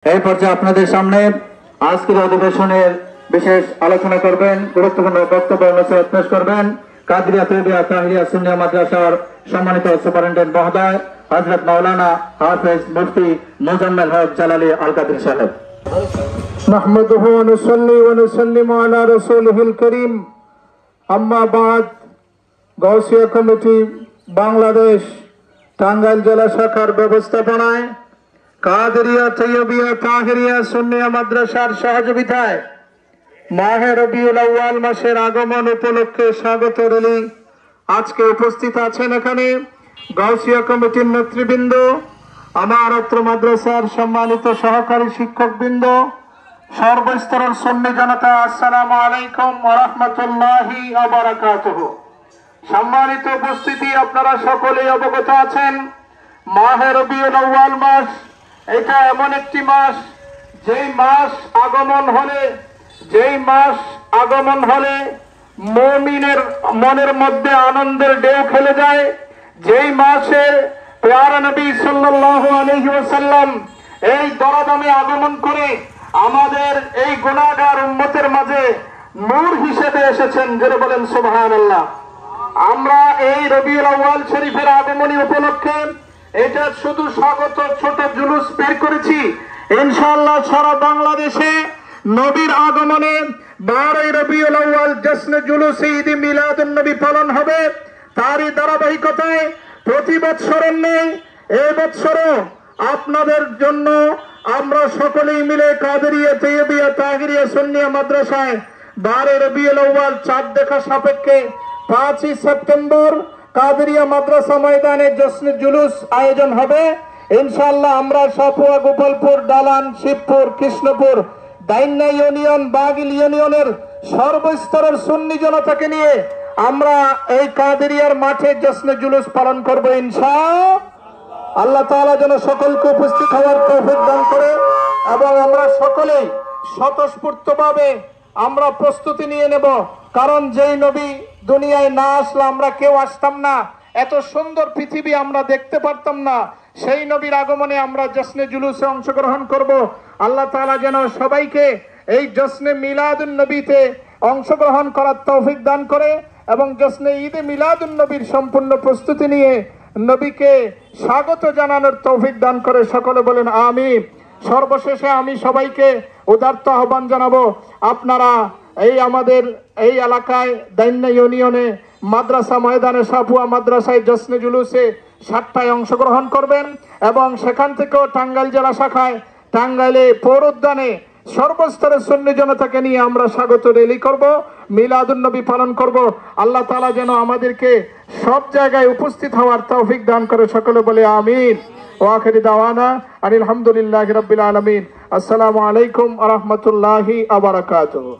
এই পর্যায়ে আপনাদের সামনে আজকের অধিবেশনের বিশেষ আলোচনা করবেন, গুরুত্বপূর্ণ বক্তব্য নসিহত পেশ করবেন কাদরিয়া তৈয়বিয়া তাহিরিয়া সুন্নিয়া মাদ্রাসার সম্মানিত সুপারিনটেন্ডেন্ট মহোদয় হযরত মাওলানা হাফেজ মুফতি মুজাম্মেল হক জালালী আল কাদির সাহেব। نحمده ونصلي ونسلم على رسوله الكريم أما بعد। গাউসিয়া কমিটি বাংলাদেশ টাঙ্গাইল জেলা শাখার ব্যবস্থাপনায় কাদরিয়া তৈয়বিয়া তাহিরিয়া সুন্নিয়া মাদ্রাসার সহযোগিতায় মাহে রবিউল আউয়াল মাসের আগমন উপলক্ষে স্বাগত র্যালি আজকে উপস্থিত আছেন এখানে গাউসিয়া কমিটির নেতৃবৃন্দ, আমার অত্র মাদ্রাসার সম্মানিত সহকারী শিক্ষকবৃন্দ, সর্বস্তরের সুন্নি জনতা, আসসালামু আলাইকুম ওয়া রাহমাতুল্লাহি ওয়া বারাকাতুহু। সম্মানিত উপস্থিতি, আপনারা সকলেই অবগত আছেন মাহে রবিউল আউয়াল মাস এটা এমন একটি মাস যেই মাস আগমন হলে মুমিনের মনের মধ্যে আনন্দের ঢেউ খেলে যায়। যেই মাসে প্যারা নবী সাল্লাল্লাহু আলাইহি ওয়াসাল্লাম এই দরদামে আগমন করে আমাদের এই গুনাহগার উম্মতের মাঝে নূর হিসেবে এসেছেন, যারা বলেন সুবহানাল্লাহ। আমরা এই রবিউল আউয়াল শরীফের আগমনী উপলক্ষে এটা শুধু স্বাগত ছোট জুলুস বের করেছি। ইনশাআল্লাহ সারা বাংলাদেশে নবীর আগমনে 12 রবিউল আউয়াল জশ্ন জুলুস ঈদ মিলাদুন নবী পালন হবে। তারই ধারাবাহিকতায় প্রতি বছরের নেই এই বছরও আপনাদের জন্য আমরা সকলেই মিলে কাদরিয়া তৈয়বিয়া তাহিরিয়া সুন্নিয়া মাদ্রাসায় 12 রবিউল আউয়াল চাঁদ দেখা সাপেক্ষে 5 সেপ্টেম্বর কাদরিয়া মাদ্রাসা ময়দানে জশ্ন জুলুস আয়োজন হবে। ইনশাআল্লাহ আমরা সাপুয়া, গোপালপুর, ডালান, শিবপুর, কৃষ্ণপুর, দাইন্না ইউনিয়ন, বাগিল ইউনিয়নের সর্বস্তরের সুন্নি জনতাকে নিয়ে আমরা এই কাদরিয়ার মাঠে জশ্ন জুলুস পালন করব ইনশাআল্লাহ। আল্লাহ তাআলা যেন সকলকে উপস্থিত হওয়ার তৌফিক দান করে এবং আমরা সকলেই স্বতঃস্ফূর্তভাবে আমরা প্রস্তুতি নিয়ে নেব। কারণ যেই নবী দুনিয়ায় না আসলে আমরা কেউ আসতাম না, এত সুন্দর পৃথিবী আমরা দেখতে পারতাম না। সেই নবীর আগমনে আমরা জশ্নে জুলুসে অংশগ্রহণ করব। আল্লাহ তাআলা যেন সবাইকে এই জশ্নে মিলাদুন নবীতে অংশগ্রহণ করার তৌফিক দান করে এবং জশ্নে ঈদে মিলাদুন নবীর সম্পূর্ণ প্রস্তুতি নিয়ে নবীকে স্বাগত জানানোর তৌফিক দান করে। সকলে বলেন আমিন। সর্বশেষে আমি সবাইকে উদারত আহ্বান জানাবো, আপনারা এই আমাদের এই এলাকায় দাইন্না ইউনিয়নে মাদ্রাসা ময়দানে সাপুয়া মাদ্রাসায় জশ্নে জুলুসে 7টায় অংশগ্রহণ করবেন এবং সেখান থেকেও টাঙ্গাইল জেলা শাখায় টাঙ্গাইলে পৌর উদ্যানে সর্বস্তরের সুন্নি জনতাকে নিয়ে আমরা স্বাগত র্যালি করব, মিলাদুন নবী পালন করব। আল্লাহ তাআলা যেন আমাদেরকে সব জায়গায় উপস্থিত হওয়ার তৌফিক দান করে। সকলে বলে আমিন। ওয়া আখিরু দাওয়ানা আলহামদুলিল্লাহি রাব্বিল আলামিন। আসসালামু আলাইকুম ওয়া রাহমাতুল্লাহি ওয়া বারাকাতুহু।